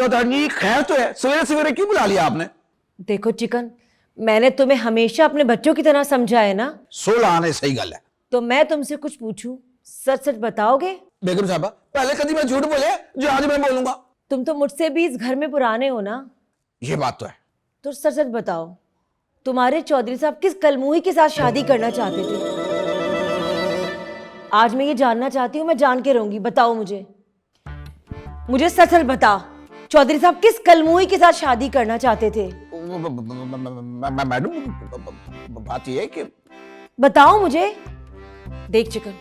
चौधरी खैर तो है, सवेरे सवेरे क्यों बुला लिया आपने? देखो चिकन, मैंने तुम्हें हमेशा अपने बच्चों की तरह समझा है ना। 16 आने सही गल है। तो मैं तुमसे कुछ पूछूं, सच सच बताओगे? बेगम साहबा, पहले कभी मैं झूठ बोले जो आज मैं बोलूंगा। तुम तो मुझसे भी इस घर में पुराने हो ना। ये बात तो है। तो सच सच बताओ, तुम्हारे चौधरी साहब किस कलमुही के साथ शादी करना चाहते थे? आज मैं ये जानना चाहती हूँ, मैं जान के रहूंगी। बताओ मुझे सच सच बताओ, चौधरी साहब किस कलमुही के साथ शादी करना चाहते थे? मैडम, बात ये है कि बताओ मुझे। देख चिकन,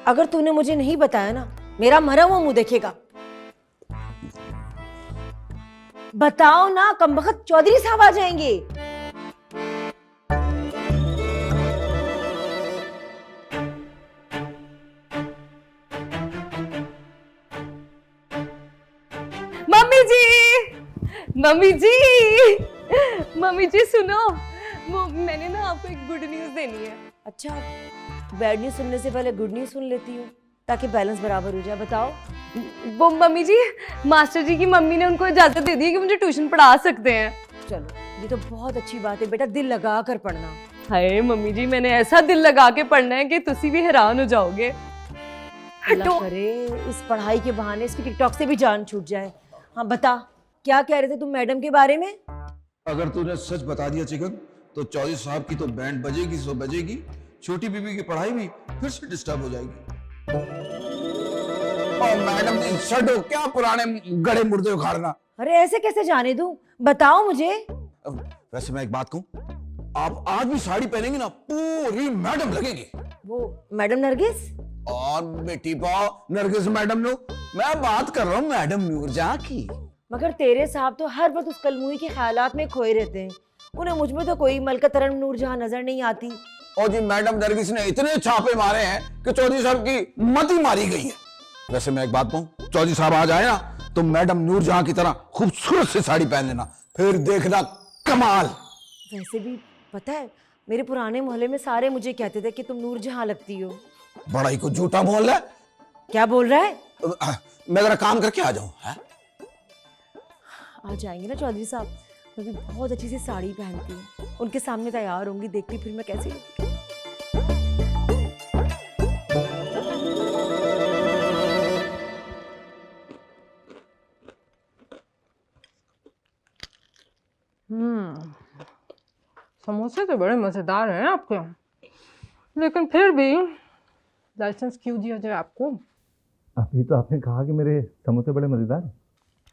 अगर तूने मुझे नहीं बताया ना, मेरा मरा हुआ मुंह देखेगा। बताओ ना, कमबख्त चौधरी साहब आ जाएंगे। मम्मी जी, मम्मी जी, मम्मी जी सुनो, मैंने ना आपको एक गुड न्यूज देनी है। अच्छा, बैड न्यूज सुनने से पहले गुड न्यूज सुन लेती हूँ ताकि बैलेंस बराबर हो जाए। बताओ। वो मम्मी जी, मास्टर जी की मम्मी ने उनको इजाजत दे दी है कि मुझे ट्यूशन पढ़ा सकते हैं। चलो, ये तो बहुत अच्छी बात है बेटा, दिल लगा कर पढ़ना। हाय मम्मी जी, मैंने ऐसा दिल लगा के पढ़ना है कि तुसी भी हैरान हो जाओगे। अल्लाह करे इस पढ़ाई के बहाने इसकी टिकटॉक से भी जान छूट जाए। हाँ बता, क्या कह रहे थे तुम मैडम के बारे में? अगर तूने सच बता दिया चिकन, तो चौधरी साहब की तो बैंड बजेगी सो बजेगी, छोटी बीबी की पढ़ाई भी फिर से डिस्टर्ब हो जाएगी। और मैडम जी छो, क्या पुराने गड़े मुर्दे उखाड़ना। अरे ऐसे कैसे जाने दूं? बताओ मुझे। वैसे मैं एक बात कहूं, आप आज भी साड़ी पहनेंगी ना, पूरी मैडम लगेगी। वो मैडम नरगिस? और बेटी पाओ नरगिस मैडम नो, मैं बात कर रहा हूँ मैडम नूरजहां की। मगर तेरे साहब तो हर वक्त उस कलमुही के ख्यालात में खोए रहते हैं। उन्हें मुझ में तो कोई मलकतरन नूरजहां नजर नहीं आती। और जी मैडम नरगिस ने इतने छापे मारे हैं कि चौधरी साहब की मत ही मारी गई है। वैसे मैं एक बात कहूं, चौधरी साहब आ जाए ना तो मैडम नूरजहां की तरह खूबसूरत सी साड़ी पहन लेना, फिर देखना कमाल। वैसे भी पता है, मेरे पुराने मोहल्ले में सारे मुझे कहते थे कि तुम नूरजहां लगती हो। बड़ा ही को झूठा बोल रहा है। क्या बोल रहा है? मैं जरा काम करके आ जाऊं। आ जाएंगे ना चौधरी साहब, मैं भी बहुत अच्छी सी साड़ी पहनती हूँ, उनके सामने तैयार होंगी, देखती फिर मैं कैसी लगती हूँ। समोसे तो बड़े मजेदार हैं आपके, लेकिन फिर भी लाइसेंस क्यों दिया जाए आपको? अभी तो आपने कहा कि मेरे समोसे बड़े मजेदार हैं।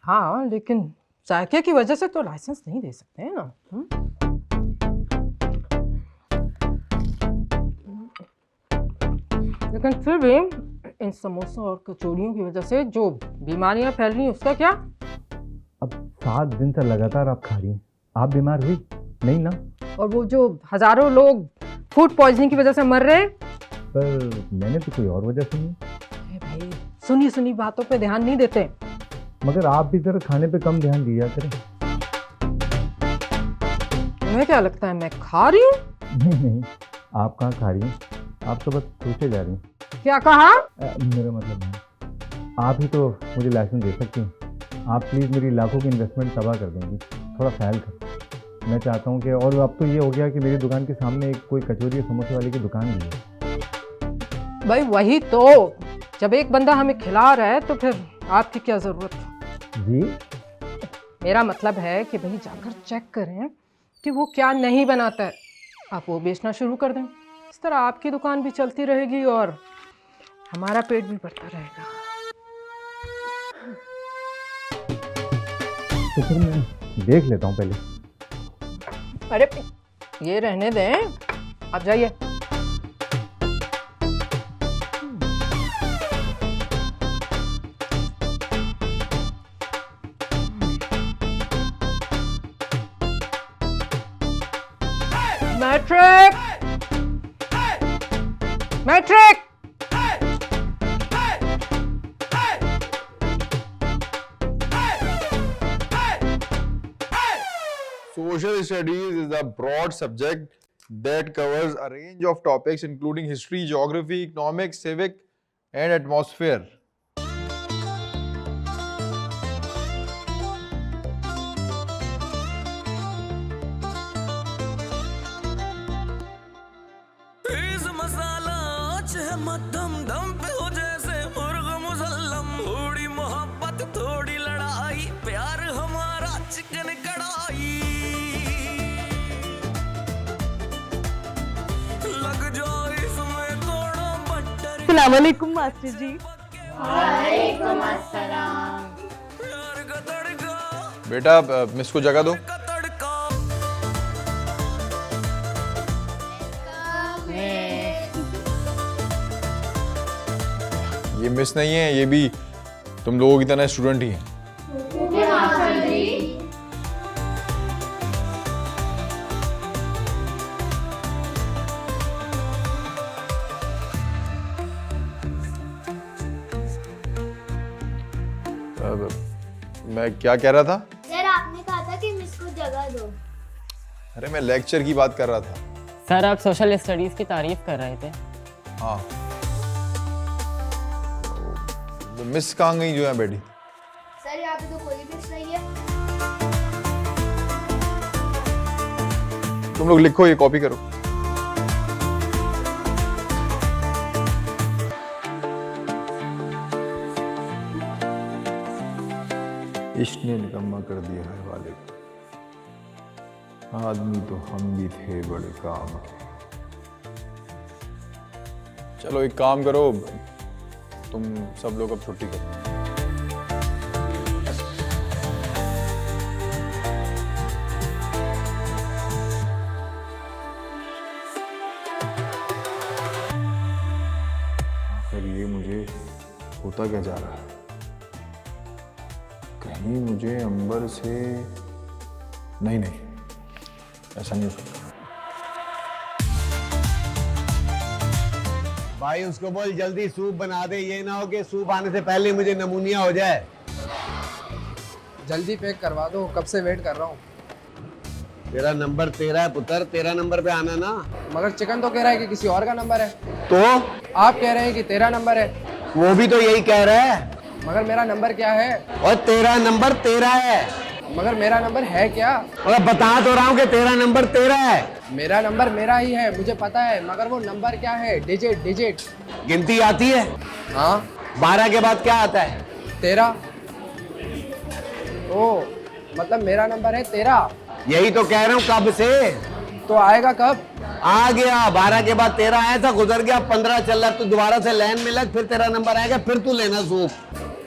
हाँ, लेकिन जायके की वजह से तो लाइसेंस नहीं दे सकते हैं ना। लेकिन फिर भी इन समोसों और कचौड़ियों की वजह से जो बीमारियां फैल रही हैं उसका क्या? अब 7 दिन से लगातार आप खा रही हैं, आप बीमार हुई नहीं ना? और वो जो हजारों लोग फूड पॉइजनिंग की वजह से मर रहे हैं, पर मैंने तो कोई और वजह सुनी। भाई सुनी सुनी बातों पे ध्यान नहीं देते। मगर आप भी जरा खाने पे कम ध्यान दिया करें। तुम्हें क्या लगता है मैं खा रही हूँ? नहीं, आप कहाँ खा रही हैं, आप तो बस सोचे जा रही हैं। क्या कहा? मेरा मतलब है, आप ही तो मुझे लाइसेंस दे सकती हैं। आप प्लीज़ मेरी लाखों की इन्वेस्टमेंट तबाह कर देंगी, थोड़ा ख्याल कर। मैं चाहता हूँ कि, और अब तो ये हो गया कि मेरी दुकान के सामने एक कोई कचौरी या समोसे वाले की दुकान भी है। भाई वही तो, जब एक बंदा हमें खिला रहा है तो फिर आपकी क्या जरूरत है? जी, मेरा मतलब है कि भाई जाकर चेक करें कि वो क्या नहीं बनाता है, आप वो बेचना शुरू कर दें। इस तरह आपकी दुकान भी चलती रहेगी और हमारा पेट भी भरता रहेगा। तो फिर मैं देख लेता हूँ पहले। अरे ये रहने दें, आप जाइए। Matric, matric. Social studies is a broad subject that covers a range of topics including history, geography, economics, civic, and atmosphere. मध्यम दम पे हो जैसे मुर्ग मुसल्लम, थोड़ी मोहब्बत थोड़ी लड़ाई, प्यार हमारा चिकन कढ़ाई, लग जाओ इसमें थोड़ा बटर। अस्सलाम वालेकुम मास्टर जी। प्यार का तड़का बेटा मिस को जगह दो। का तड़का। ये मिस नहीं है, ये भी तुम लोगों की तरह स्टूडेंट ही हैं। अब मैं क्या कह रहा था? सर आपने कहा था कि मिस को जगह दो। अरे मैं लेक्चर की बात कर रहा था। सर आप सोशल स्टडीज की तारीफ कर रहे थे। हाँ, तो मिस कहाँ गई जो है बैठी? सर यहाँ पे तो कोई मिस नहीं है। तुम लोग लिखो, ये कॉपी करो। इश्क ने निकम्मा कर दिया है वाले को, आदमी तो हम भी थे बड़े काम के। चलो एक काम करो, तुम सब लोग अब छुट्टी करो। आखिर ये मुझे होता क्या जा रहा है? कहीं मुझे अंबर से नहीं, ऐसा नहीं हो सकता। भाई उसको बोल जल्दी सूप बना दे, ये ना हो कि सूप आने से पहले मुझे नमूनिया हो जाए। जल्दी पैक करवा दो, कब से वेट कर रहा हूँ। तेरा नंबर 13 है पुत्र, 13 नंबर पे आना ना। मगर चिकन तो कह रहा है कि किसी और का नंबर है। तो आप कह रहे हैं कि 13 नंबर है, वो भी तो यही कह रहा है। मगर मेरा नंबर क्या है? और तेरा नंबर 13 है। मगर मेरा नंबर है क्या? और बता तो रहा हूँ कि तेरा नंबर 13 है। मेरा नंबर मेरा ही है, मुझे पता है, मगर वो नंबर क्या है? डिजिट। गिनती आती है? हाँ 12 के बाद क्या आता है? 13। ओ मतलब मेरा नंबर है 13। यही तो कह रहा हूँ, कब से तो आएगा कब? आ गया। 12 के बाद 13 आया था, गुजर गया। 15 चल रहा, तू दोबारा से लाइन में लग, फिर तेरा नंबर आएगा, फिर तू लेना सूप।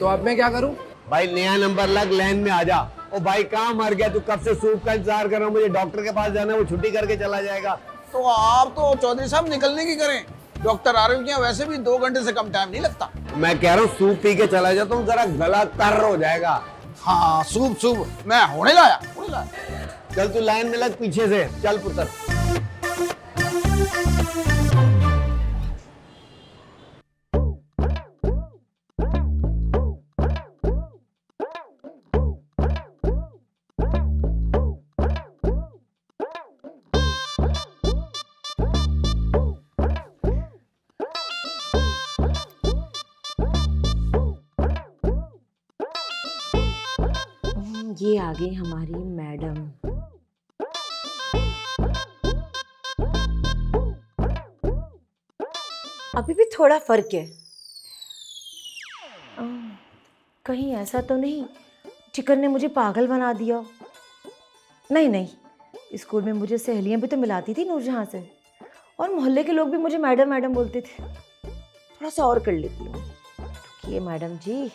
तो अब मैं क्या करूँ? भाई नया नंबर लग, लाइन में आ जा। ओ भाई कहाँ मर गया तू? कब से सूप का इंतजार कर रहा हूँ, मुझे डॉक्टर के पास जाना है, वो छुट्टी करके चला जाएगा। तो आप तो चौधरी साहब निकलने की करें, डॉक्टर आरव के यहाँ वैसे भी 2 घंटे से कम टाइम नहीं लगता। मैं कह रहा हूँ सूप पी के चला जाता हूँ, जरा गला तर हो जाएगा। हाँ सूप मैं होने लाया। चल तू लाइन में लग पीछे से, चल पुत्र। ये आ गई हमारी मैडम। अभी भी थोड़ा फर्क है। कहीं ऐसा तो नहीं चिकन ने मुझे पागल बना दिया? नहीं, स्कूल में मुझे सहेलियां भी तो मिलाती थी नूरजहां से, और मोहल्ले के लोग भी मुझे मैडम मैडम बोलते थे। थोड़ा सा और कर लेती हूँ। ये मैडम जी,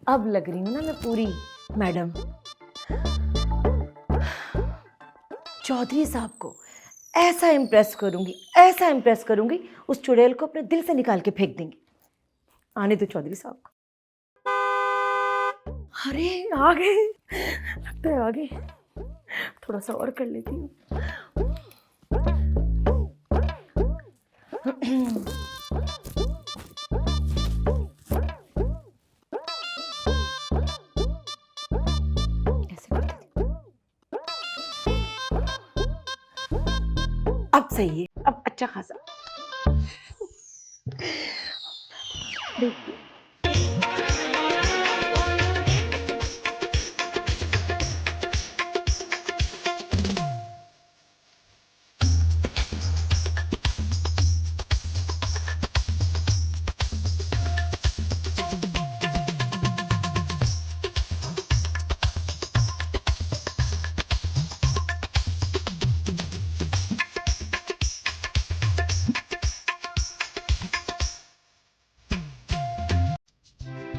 अब लग रही हूँ ना मैं पूरी मैडम। चौधरी साहब को ऐसा इम्प्रेस करूंगी, उस चुड़ैल को अपने दिल से निकाल के फेंक देंगे। आने दो चौधरी साहब को। अरे आ गए, लगता है आ गए। थोड़ा सा और कर लेती हूँ। अब सही है, अब अच्छा खासा।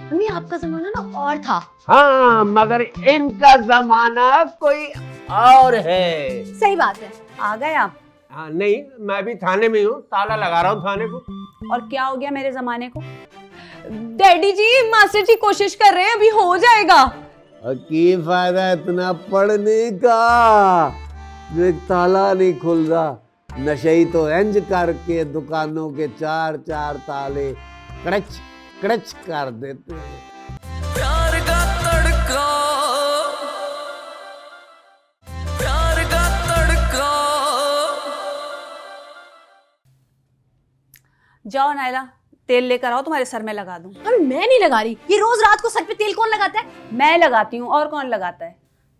मम्मी आपका जमाना ना और था। हाँ मगर इनका जमाना कोई और है। सही बात है। आ गए आप? हाँ नहीं, मैं भी थाने में हूँ, ताला लगा रहा हूँ थाने को। और क्या हो गया मेरे जमाने को? डैडी जी मास्टर जी कोशिश कर रहे हैं, अभी हो जाएगा। की फायदा इतना पढ़ने का, जो एक ताला नहीं खुल रहा। नशे तो इंज करके दुकानों के 4-4 ताले कड़च कड़च कर देते हैं। प्यार का तड़का, प्यार का तड़का। जाओ नायला, तेल लेकर आओ, तुम्हारे सर में लगा दूं। अरे मैं नहीं लगा रही, ये रोज रात को सर पे तेल कौन लगाता है? मैं लगाती हूँ, और कौन लगाता है?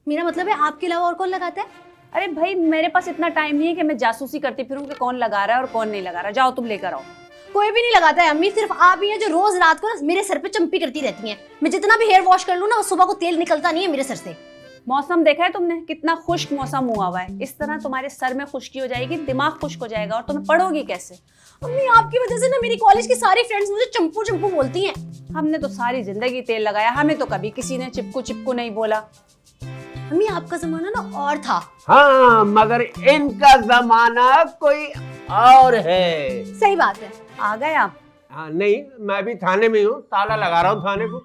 मेरा मतलब है आपके अलावा और कौन लगाता है? अरे भाई मेरे पास इतना टाइम नहीं है कि मैं जासूसी करती फिरूं कि कौन लगा रहा है और कौन नहीं लगा रहा। जाओ तुम लेकर आओ। कोई भी नहीं लगाता है अम्मी, सिर्फ आप ही हैं जो रोज रात को ना मेरे सर पे चंपी करती रहती हैं। मैं जितना भी हेयर वॉश कर लूं ना, वो सुबह को तेल निकलता नहीं है मेरे सर से। मौसम देखा है तुमने, कितना खुश्क मौसम हुआ हुआ है। इस तरह तुम्हारे सर में खुश्की हो जाएगी, दिमाग खुश्क हो जाएगा, और तुम्हें पढ़ोगी कैसे? अम्मी आपकी वजह से ना मेरी कॉलेज की सारी फ्रेंड्स मुझे चंपू चंपू बोलती हैं। हमने तो सारी जिंदगी तेल लगाया, हमें तो कभी किसी ने चिपकू चिपकू नहीं बोला। अम्मी आपका जमाना ना और था। हाँ मगर इनका जमाना कोई और है। सही बात है। आ गए आप? हाँ नहीं, मैं भी थाने में हूँ, ताला लगा रहा हूँ थाने को।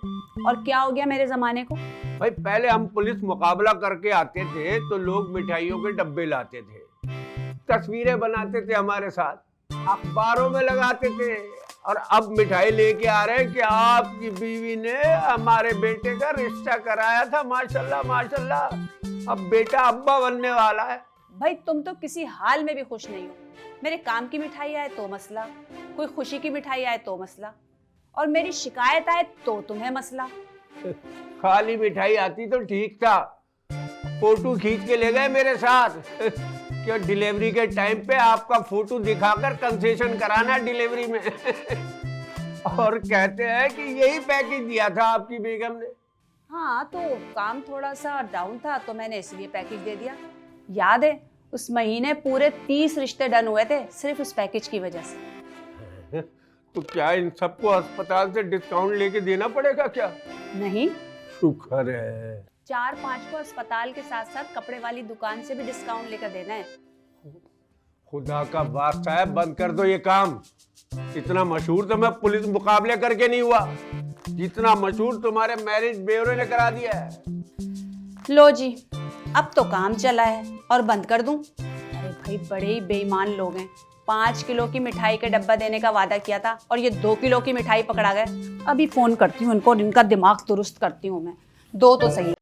और क्या हो गया मेरे जमाने को? भाई पहले हम पुलिस मुकाबला करके आते थे तो लोग मिठाइयों के डब्बे लाते थे, तस्वीरें बनाते थे हमारे साथ, अखबारों में लगाते थे। और अब मिठाई लेके आ रहे हैं कि आपकी बीवी ने हमारे बेटे का रिश्ता कराया था, माशाल्लाह माशाल्लाह, अब बेटा अब्बा बनने वाला है। भाई तुम तो किसी हाल में भी खुश नहीं हो। मेरे काम की मिठाई आए तो मसला, कोई खुशी की मिठाई आए तो मसला, और मेरी शिकायत आए तो तुम्हें मसला। खाली मिठाई आती तो ठीक था, फोटो खींच के ले गए मेरे साथ कि डिलीवरी के टाइम पे आपका फोटो दिखाकर कंसेशन कराना डिलीवरी में और कहते हैं कि यही पैकेज दिया था आपकी बेगम ने। हाँ तो काम थोड़ा सा डाउन था तो मैंने इसलिए पैकेज दे दिया। याद है उस महीने पूरे 30 रिश्ते डन हुए थे सिर्फ उस पैकेज की वजह से। तो क्या इन सबको अस्पताल से डिस्काउंट लेके देना पड़ेगा क्या? नहीं, शुक्र है। 4-5 को अस्पताल के साथ साथ कपड़े वाली दुकान से भी डिस्काउंट लेकर देना है। खुदा का वास्ता है, बंद कर दो ये काम। इतना मशहूर तो मैं पुलिस मुकाबले करके नहीं हुआ जितना मशहूर तुम्हारे मैरिज ब्यूरो ने करा दिया है। लो जी, अब तो काम चला है और बंद कर दूं? अरे भाई बड़े ही बेईमान लोग हैं। 5 किलो की मिठाई का डब्बा देने का वादा किया था और ये 2 किलो की मिठाई पकड़ा गए। अभी फोन करती हूँ इनको, इनका दिमाग दुरुस्त करती हूँ मैं। 2 तो सही।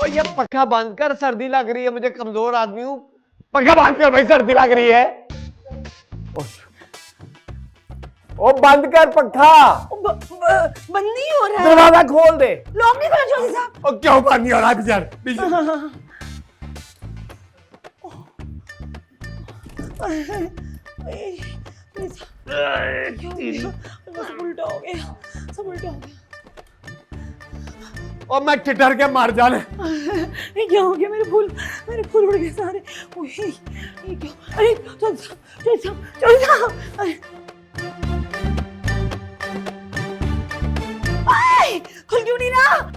और ये पंखा बंद कर, सर्दी लग रही है मुझे, कमजोर आदमी हूँ। पंखा बंद कर भाई, सर्दी लग रही है। ओ बंद कर पंखा। बंद नहीं हो रहा है। दरवाजा खोल दे। लॉक नहीं खोला चौधरी साहब। और क्यों बंद नहीं हो रहा है? सब उल्टा हो गया, सब उल्टा हो गया। और मैं ठिठर के मार जाने। क्या हो गया? मेरे फूल उड़ गए सारे। ये क्या? अरे चौधरी साहब, खुल क्यों नहीं रहा?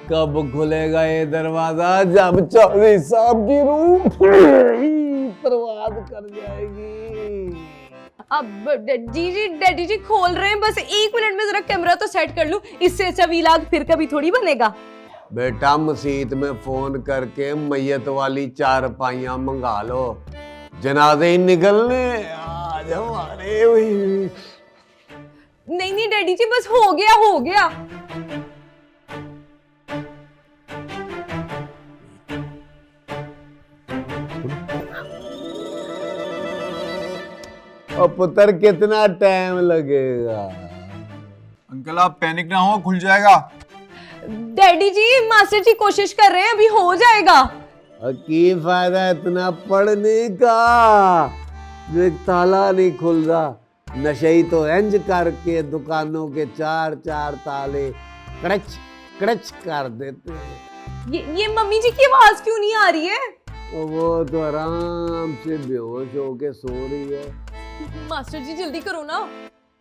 कब खुलेगा ये दरवाजा? जब चौधरी साहब की रूह बर्बाद कर जाएगी। अब डैडी जी खोल रहे हैं, बस 1 मिनट में जरा कैमरा तो सेट कर लूं, इससे अच्छा वीलॉग फिर कभी थोड़ी बनेगा। बेटा मसीत में फोन करके मैयत वाली 4 पाइयां मंगा लो, जनाजे ही निकलने आज हमारे। नहीं डैडी जी, बस हो गया। और पुत्र कितना टाइम लगेगा? अंकल आप पैनिक ना हो, खुल जाएगा। डैडी जी, मास्टर जी कोशिश कर रहे हैं, अभी हो जाएगा। की फायदा इतना पढ़ने का, जो एक ताला नहीं खुल रहा। नशे तो इंज करके दुकानों के 4 ताले कड़च कड़च कर देते हैं। ये मम्मी जी की आवाज क्यों नहीं आ रही है? वो तो आराम से बेहोश होके सो रही है। मास्टर जी जल्दी करो ना।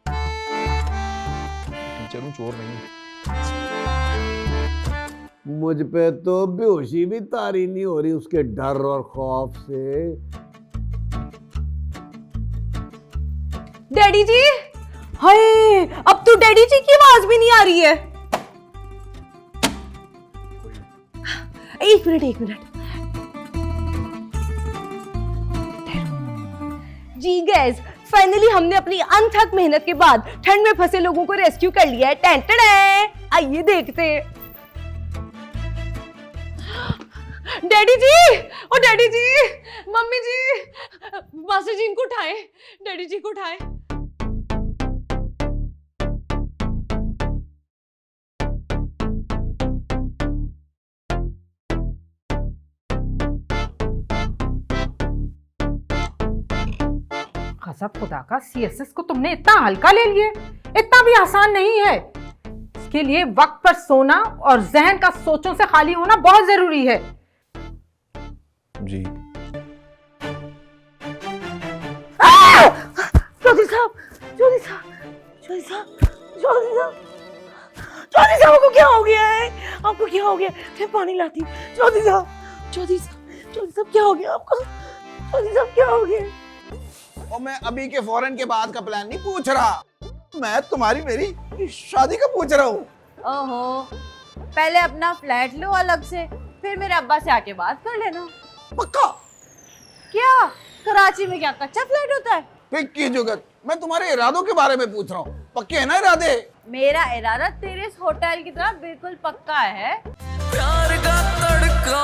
टीचर हूँ, चोर नहीं। मुझ पे तो बेहोशी भी तारी नहीं हो रही उसके डर और खौफ से। डैडी जी, हाय, अब तो डैडी जी की आवाज भी नहीं आ रही है। एक मिनट जी गैस, फाइनली हमने अपनी अनथक मेहनत के बाद ठंड में फंसे लोगों को रेस्क्यू कर लिया है। आइए देखते हैं। डैडी जी, ओ डैडी जी, मम्मी जी, मास्टर जी इनको उठाएं, डैडी जी को उठाएं। कसम खुदा का, सीएसएस को तुमने इतना हल्का ले लिए? इतना भी आसान नहीं है। इसके लिए वक्त पर सोना और जहन का सोचों से खाली होना बहुत जरूरी है। जी चौधरी साहब को क्या हो गया है? आपको क्या हो गया? मैं पानी लाती हूँ। चौधरी साहब क्या हो गया आपको? चौधरी साहब क्या हो गया? और मैं अभी के फौरन के बाद का प्लान नहीं पूछ रहा, मैं तुम्हारी मेरी शादी का पूछ रहा हूँ। ओहो, पहले अपना फ्लैट लो अलग से, फिर मेरे अब्बा से आके बात कर लेना। पक्का? क्या कराची में क्या कच्चा फ्लैट होता है? की जुगत, मैं तुम्हारे इरादों के बारे में पूछ रहा हूँ। पक्के है ना इरादे? मेरा इरादा तेरे इस होटल की तरह बिल्कुल पक्का है। प्यार का तड़का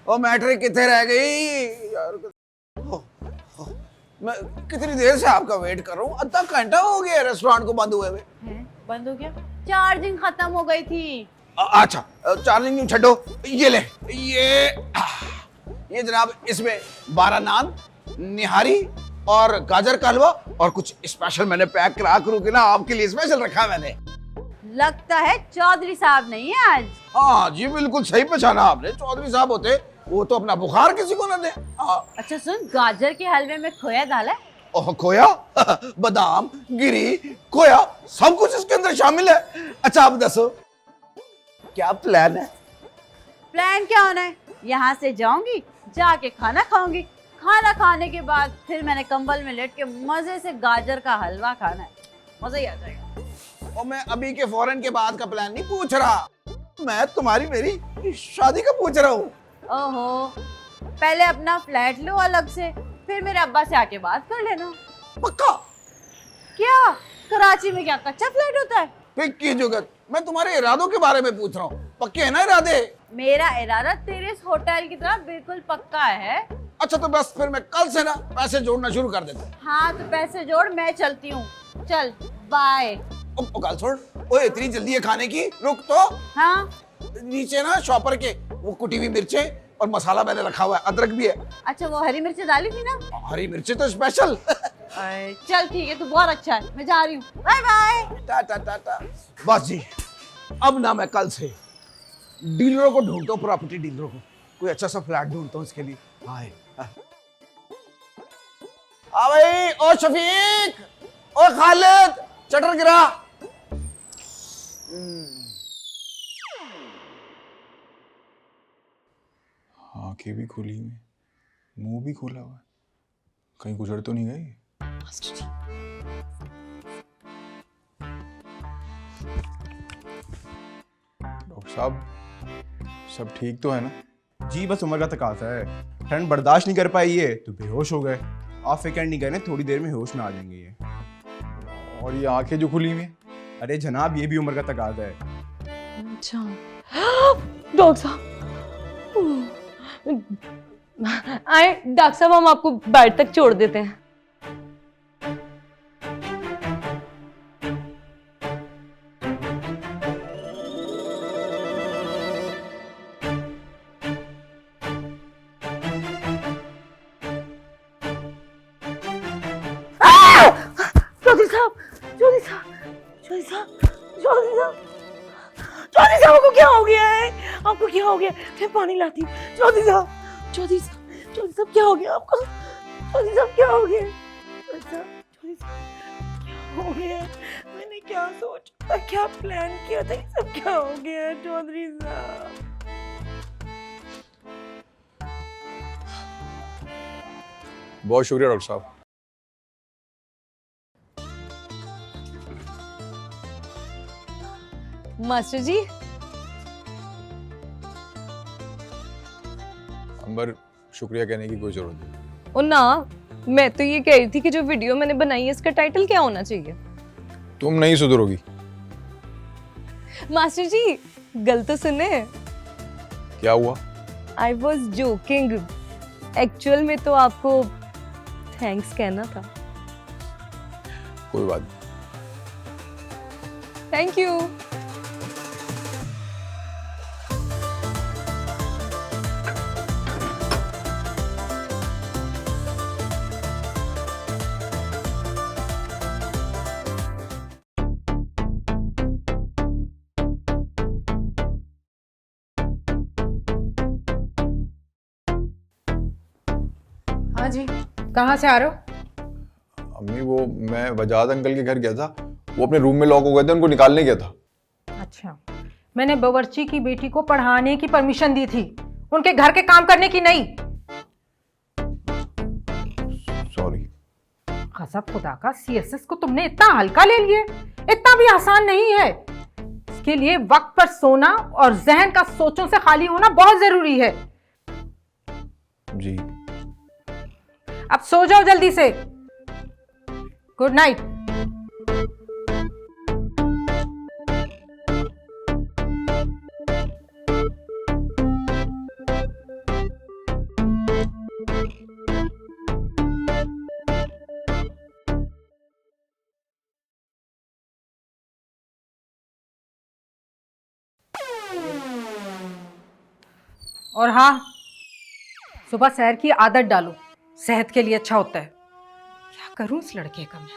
ओ मैट्रिक कितने रह गई यार। मैं कितनी देर से आपका वेट कर रहा हूँ, आधा घंटा हो गया रेस्टोरेंट को बंद हुए हुए। बंद हो गया? चार्जिंग खत्म हो गई थी। अच्छा चार्जिंग छो, ये ले, ये जनाब, इसमें 12 नान, निहारी और गाजर का हलवा और कुछ स्पेशल मैंने पैक करा करू के ना आपके लिए स्पेशल रखा मैंने। लगता है चौधरी साहब नहीं है आज। हाँ जी बिल्कुल सही पहचाना आपने, चौधरी साहब होते वो तो अपना बुखार किसी को ना दे। अच्छा सुन, गाजर के हलवे में खोया डाला है? ओह खोया, बादाम, गिरी, खोया सब कुछ इसके अंदर शामिल है। अच्छा आप दसो क्या प्लान है? प्लान क्या होना है, यहाँ से जाऊंगी, जाके खाना खाऊंगी, खाना खाने के बाद फिर मैंने कंबल में लेट के मजे से गाजर का हलवा खाना है, मजा ही आ जाएगा। और मैं अभी के फौरन के बाद का प्लान नहीं पूछ रहा, मैं तुम्हारी मेरी शादी का पूछ रहा हूँ। ओहो, पहले अपना फ्लैट लो अलग से, फिर मेरे अब्बा से आके बात कर लेना। पक्का? क्या कराची में क्या कच्चा फ्लैट होता है? की जुगत, मैं तुम्हारे इरादों के बारे में पूछ रहा हूँ, पक्के है ना इरादे? मेरा इरादा तेरे इस होटल की तरह बिल्कुल पक्का है। अच्छा तो बस फिर मैं कल से ना पैसे जोड़ना शुरू कर देता हूँ। हाँ तो पैसे जोड़, मैं चलती हूँ, चल बाय। कल छोड़, ओए इतनी जल्दी है खाने की, रुक तो। हाँ नीचे ना शॉपर के वो कुटी हुई मिर्चें और मसाला मैंने रखा हुआ है, अदरक भी है। अच्छा वो हरी मिर्ची डाली थी ना? हरी मिर्ची तो स्पेशल। चल ठीक है, तू बहुत अच्छा है, मैं जा रही हूँ, बाय बाय। टाटा टाटा। बस जी, अब ना मैं कल से डीलरों को ढूंढता हूँ, प्रॉपर्टी डीलरों को, कोई अच्छा सा फ्लैट ढूंढता हूँ इसके लिए। हाय भाई, ओ शफीक, ओ खालिद, चटर गिरा। आंखें भी खुली हुई, मुंह भी खोला हुआ है, कहीं गुजर तो नहीं गई? डॉक्टर साहब सब ठीक तो है ना? जी बस उम्र का तकाजा है, ठंड बर्दाश्त नहीं कर पाई है तो बेहोश हो गए। आप फिक्र नहीं करें, थोड़ी देर में होश में आ जाएंगे ये। और ये आंखें जो खुली हुई हैं? अरे जनाब ये भी उम्र का तकाजा है। अच्छा डॉक्टर साहब, आए डॉक्टर साहब, हम आपको बेड तक छोड़ देते हैं। चौधरी साहब, चौधरी साहब, चौधरी साहब, चौधरी साहब, चौधरी साहब को क्या हो गया है? आपको क्या हो गया? मैं पानी लाती हूँ। चौधरी साहब, चौधरी साहब, चौधरी साहब क्या हो गया आपको? चौधरी साहब क्या हो गया? चौधरी साहब, चौधरी साहब क्या हो गया? मैंने क्या सोचा, क्या प्लान किया था, ये सब क्या हो गया चौधरी साहब? बहुत शुक्रिया डॉक्टर साहब। मास्टर जी, अंबर शुक्रिया कहने की कोई जरूरत नहीं। और ना, मैं तो ये कह रही थी कि जो वीडियो मैंने बनाई है इसका टाइटल क्या होना चाहिए? तुम नहीं सुधरोगी। मास्टर जी गलत तो सुने। क्या हुआ? आई वॉज जोकिंग, एक्चुअल में तो आपको थैंक्स कहना था। कोई बात नहीं। Thank you. हाँ जी, कहाँ से आ रहे हो? अम्मी वो मैं वजाद अंकल के घर गया था, वो अपने रूम में लॉक हो गए थे, उनको निकालने गया था। अच्छा, मैंने बावर्ची की बेटी को पढ़ाने की परमिशन दी थी, उनके घर के काम करने की नहीं। सॉरी। गजब खुदा का, सीएसएस को तुमने इतना हल्का ले लिए, इतना भी आसान नहीं है। इसके लिए वक्त पर सोना और जहन का सोचों से खाली होना बहुत जरूरी है। जी। अब सो जाओ जल्दी से। Good night. और हाँ, सुबह सैर की आदत डालो, सेहत के लिए अच्छा होता है। क्या करूं इस लड़के का मैं।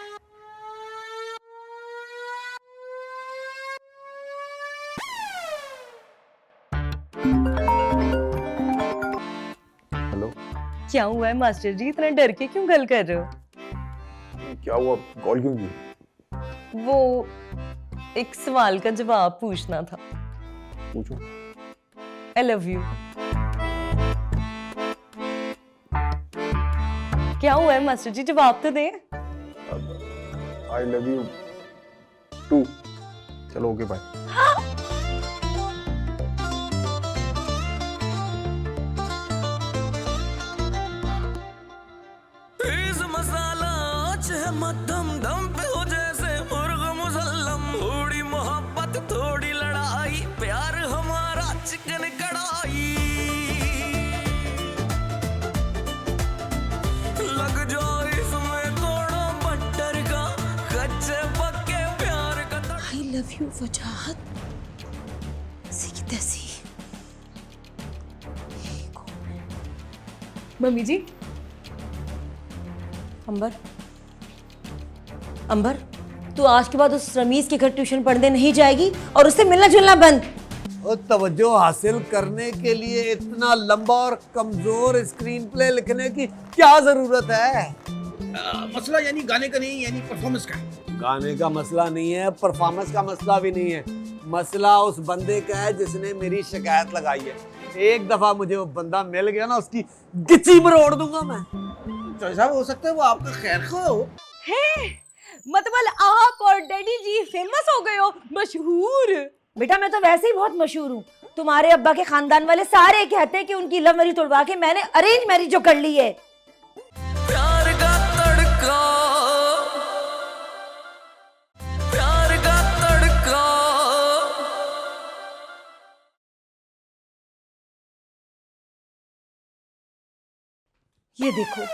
हेलो, क्या हुआ है मास्टर जी, इतना डर के क्यों गल कर रहे हो? क्या हुआ? कॉल क्यों की? वो एक सवाल का जवाब पूछना था। पूछो। I love you. क्या हुआ है मास्टर जी, जवाब तो दें। I love you too. चलो ओके बाय। तेज मसाला चाहे मध्यम दम पे हो जैसे मुर्ग मुसल्लम, थोड़ी मोहब्बत थोड़ी लड़ाई, प्यार हमारा चिकन कढ़ाई। लग जाओ इसमें थोड़ा बटर का, कच्चे पक्के प्यार का। आई लव यू वजाहत, ऐसी की तैसी। मम्मी जी। अंबर, अंबर, तू आज के बाद उस रमीज के घर ट्यूशन पढ़ने नहीं जाएगी और उससे मिलना जुलना बंद। और तवज्जो हासिल करने के लिए इतना लंबा और कमजोर स्क्रीन प्ले लिखने की क्या जरूरत है? मसला यानी गाने का नहीं, यानी परफॉर्मेंस का। गाने का मसला नहीं है, परफॉर्मेंस का मसला भी नहीं है। मसला उस बंदे का है जिसने मेरी शिकायत लगाई है। एक दफा मुझे वो बंदा मिल गया ना, उसकी गिच्ची मरोड़ दूंगा मैं। तो साहब हो सकता है वो आपका खैर खा हो। मतलब आप और डैडी जी फेमस हो गए हो, मशहूर। बेटा मैं तो वैसे ही बहुत मशहूर हूँ। तुम्हारे अब्बा के खानदान वाले सारे कहते हैं कि उनकी लव मैरिज तोड़वा के मैंने अरेंज मैरिज जो कर ली है। प्यार का तड़का, प्यार का तड़का। ये देखो,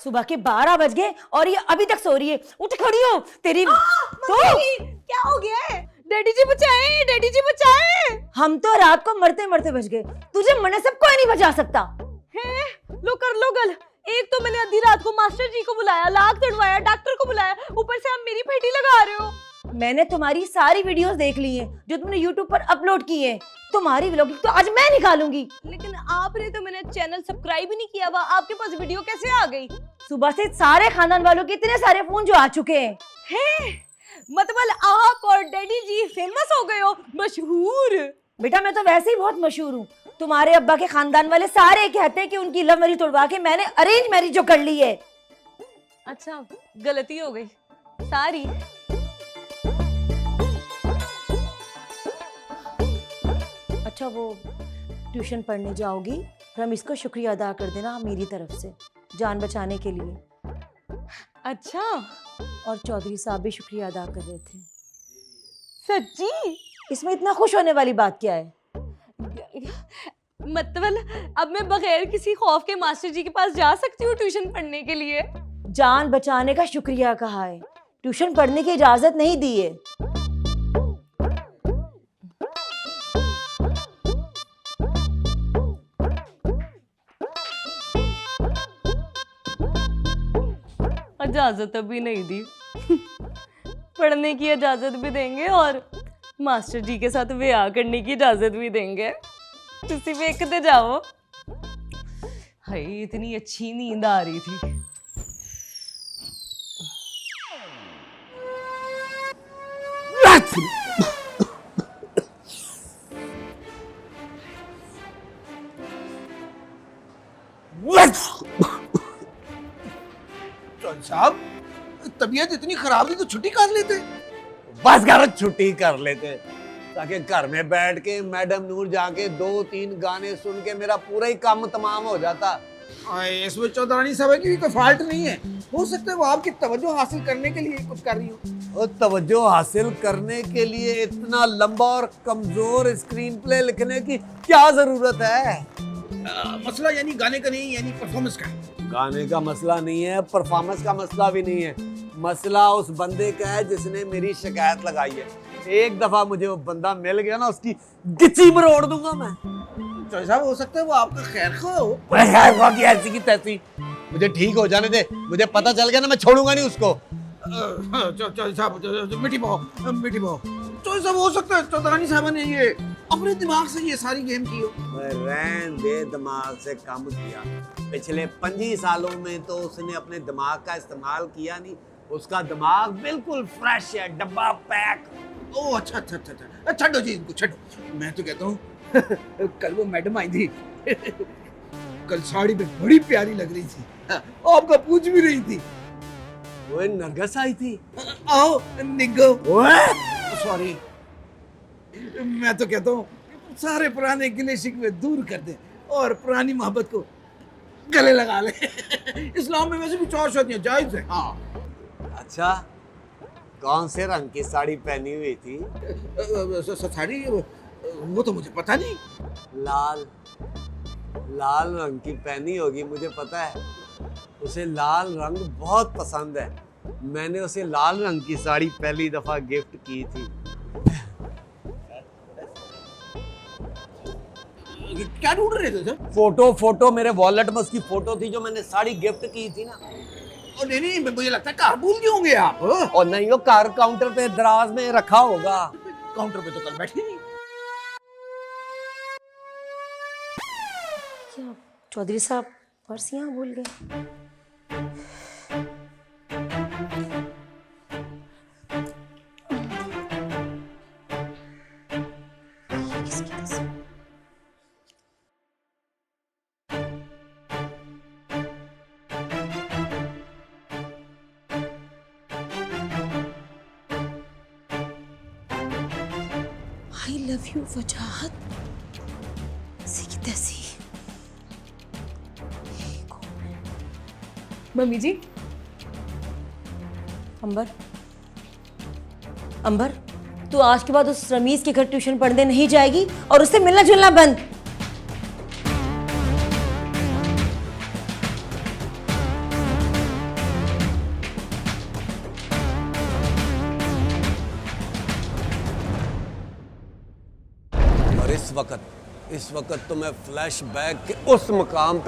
सुबह के 12 बज गए और ये अभी तक सो रही है। उठ खड़ी हो तेरी। तो क्या हो गया है? डैडी जी बचाए, डैडी जी बचाए। हम तो रात को मरते मरते बच गए, तुझे मरने से कोई नहीं बचा सकता। लो कर लो गल। एक तो मैंने आधी रात को मास्टर जी को बुलाया, लाख तड़वाया, डॉक्टर को बुलाया, ऊपर से आप मेरी पेटी लगा रहे हो। मैंने तुम्हारी सारी वीडियोस देख ली हैं जो तुमने YouTube पर अपलोड की है। तुम्हारी व्लॉगिंग तो आज मैं निकालूंगी। लेकिन आपने तो मेरा चैनल सब्सक्राइब ही नहीं किया हुआ, आपके पास वीडियो कैसे आ गई? सुबह से सारे खानदान वालों के इतने सारे फोन जो आ चुके हैं। मतलब आप और डैडी जी फेमस हो गए हो, मशहूर। बेटा मैं तो वैसे ही बहुत मशहूर हूँ। तुम्हारे अब्बा के खानदान वाले सारे कहते हैं कि उनकी लव मैरिज तोड़वा के मैंने अरेंज मैरिज जो कर ली है। अच्छा, गलती हो गई, सारी। अच्छा वो ट्यूशन पढ़ने जाओगी, हम इसको शुक्रिया अदा कर देना मेरी तरफ से, जान बचाने के लिए। अच्छा, और चौधरी साहब भी शुक्रिया अदा कर रहे थे। सच्ची? इसमें इतना खुश होने वाली बात क्या है? मतलब अब मैं बगैर किसी खौफ के मास्टर जी के पास जा सकती हूँ ट्यूशन पढ़ने के लिए? जान बचाने का शुक्रिया कहा है, ट्यूशन पढ़ने की इजाजत नहीं दी है। इजाजत अभी नहीं दी। पढ़ने की इजाजत भी देंगे और मास्टर जी के साथ ब्याह करने की इजाजत भी देंगे। तुसी वेखते जाओ। हाय इतनी अच्छी नींद आ रही थी। साहब तबीयत इतनी खराब थी तो छुट्टी कर लेते। बस कर छुट्टी कर लेते, ताकि घर में बैठ के मैडम नूर जाके 2-3 गाने सुन के मेरा पूरा ही काम तमाम हो जाता। इसमें चौधरानी साहब की भी कोई फॉल्ट नहीं है। हो सकता है वो आपकी तवज्जो हासिल करने के लिए कुछ कर रही हो। और तवज्जो हासिल करने के लिए इतना लंबा और कमजोर स्क्रीन प्ले लिखने की क्या जरूरत है? मसला यानी गाने का नहीं, यानी परफॉर्मेंस का। गाने का मसला नहीं है, परफॉर्मेंस का मसला भी नहीं है। मसला उस बंदे का है जिसने मेरी शिकायत लगाई है। एक दफा मुझे वो बंदा मिल गया ना, उसकी गिच्ची मरोड़ दूंगा मैं। चौधरी साहब हो सकता है वो आपका खैर खो की ऐसी की तैसी। मुझे ठीक हो जाने दे, मुझे पता चल गया ना मैं छोड़ूंगा नहीं उसको। चौधरी साहब मिठी पाओ मिठी पाओ। चौधरी साहब हो सकता है चौधरानी साहब ने ये अपने दिमाग से ये सारी गेम की हो। रहन दे, दिमाग से काम किया। पिछले 25 सालों में तो उसने अपने दिमाग का इस्तेमाल किया नहीं। उसका दिमाग बिल्कुल फ्रेश है, डब्बा पैक। ओह अच्छा अच्छा अच्छा अच्छा, छड्डो जी इनको छड्डो। मैं तो कहता हूँ कल वो मैडम आई थी कल साड़ी में बड़ी प्यारी लग रही थी, आपका पूछ भी रही थी। वो नरगिस आई थी। आओ निगो। सॉरी, मैं तो कहता हूँ सारे पुराने गिले शिकवे दूर कर दे और पुरानी मोहब्बत को गले लगा ले। इस्लाम में वैसे भी 4 शादियां जायज है। हाँ अच्छा, कौन से रंग की साड़ी पहनी हुई थी? साड़ी वो तो मुझे पता नहीं। लाल रंग की पहनी होगी, मुझे पता है। उसे लाल रंग बहुत पसंद है। मैंने उसे लाल रंग की साड़ी पहली दफा गिफ्ट की थी। क्या ढूंढ रहे थे सर? फोटो मेरे वॉलेट में उसकी फोटो थी जो मैंने साड़ी गिफ्ट की थी ना। और नहीं मुझे लगता है कार भूल गए होंगे आप। और नहीं, वो कार काउंटर पे दराज में रखा होगा। काउंटर पे तो कल बैठी नहीं। क्या चौधरी साहब पर्स यहाँ भूल गए? I love you वजाहत ऐसी की तैसी। मम्मी जी। अंबर, तू आज के बाद उस रमीज के घर ट्यूशन पढ़ने नहीं जाएगी और उससे मिलना जुलना बंद। और इस वक्त तो मैं फ्लैशबैक के उस मकाम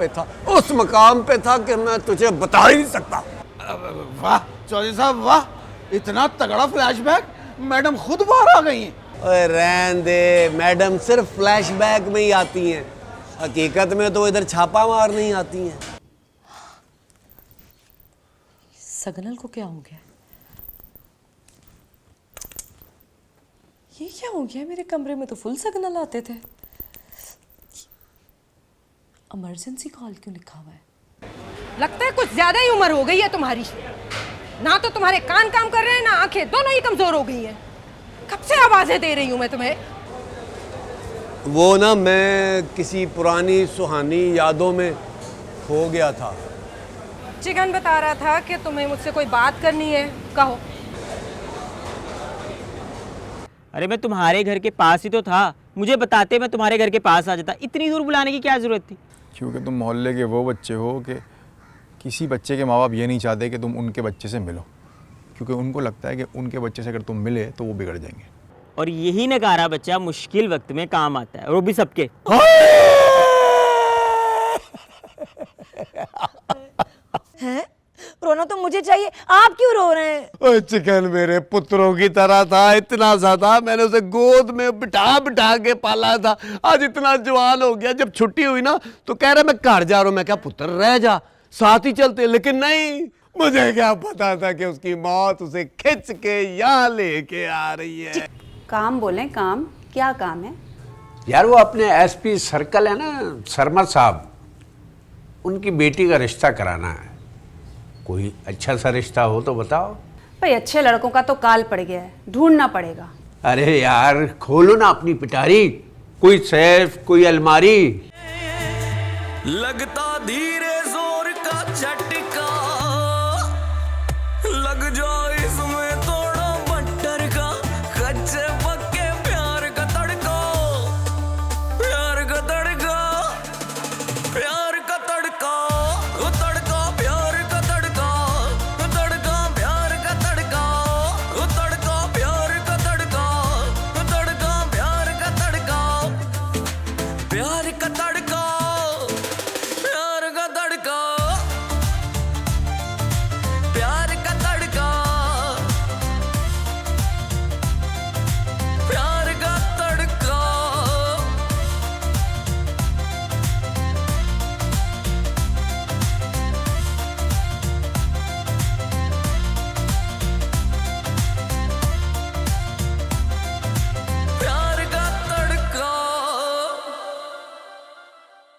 पे था कि मैं तुझे बता ही नहीं सकता। वाह चौधरी साहब वाह, इतना तगड़ा फ्लैशबैक, मैडम खुद बाहर आ गई हैं। ओए रहने दे, मैडम सिर्फ फ्लैशबैक में ही आती हैं, हकीकत में तो इधर छापा मार नहीं आती हैं। सगनल को क्या हो गया? ये क्या हो गया? मेरे कमरे में तो फुल सिग्नल आते थे। इमरजेंसी कॉल क्यों लिखा हुआ है? लगता है कुछ ज्यादा ही उम्र हो गई है तुम्हारी। ना तो तुम्हारे कान काम कर रहे हैं, ना आंखें, दोनों ही कमजोर हो गई हैं। कब से आवाजें दे रही हूं मैं तुम्हें? वो ना मैं किसी पुरानी सुहानी यादों में खो गया था। चिकन बता रहा था कि तुम्हें मुझसे कोई बात करनी है, कहो। अरे मैं तुम्हारे घर के पास ही तो था, मुझे बताते मैं तुम्हारे घर के पास आ जाता। इतनी दूर बुलाने की क्या जरूरत थी? क्योंकि तुम मोहल्ले के वो बच्चे हो कि किसी बच्चे के माँ बाप ये नहीं चाहते कि तुम उनके बच्चे से मिलो, क्योंकि उनको लगता है कि उनके बच्चे से अगर तुम मिले तो वो बिगड़ जाएंगे। और यही नकारा बच्चा मुश्किल वक्त में काम आता है, और वो भी सबके। हैं? रोना तो मुझे चाहिए, आप क्यों रो रहे हैं? ओए चिकन मेरे पुत्रों की तरह था, इतना ज्यादा मैंने उसे गोद में बिठा के पाला था। आज इतना जवान हो गया, जब छुट्टी हुई ना तो कह रहा मैं घर जा रहा हूँ। मैं क्या पुत्र रह जा, साथ ही चलते, लेकिन नहीं, मुझे क्या पता था कि उसकी मौत उसे खिंच के यहाँ लेके आ रही है। काम बोले, काम क्या काम है? यार वो अपने एसपी सर्कल है ना शर्मा साहब, उनकी बेटी का रिश्ता कराना है। कोई अच्छा सा रिश्ता हो तो बताओ। भाई अच्छे लड़कों का तो काल पड़ गया है, ढूंढना पड़ेगा। अरे यार खोलो ना अपनी पिटारी, कोई सेफ कोई अलमारी। लगता धीरे जोर का झटका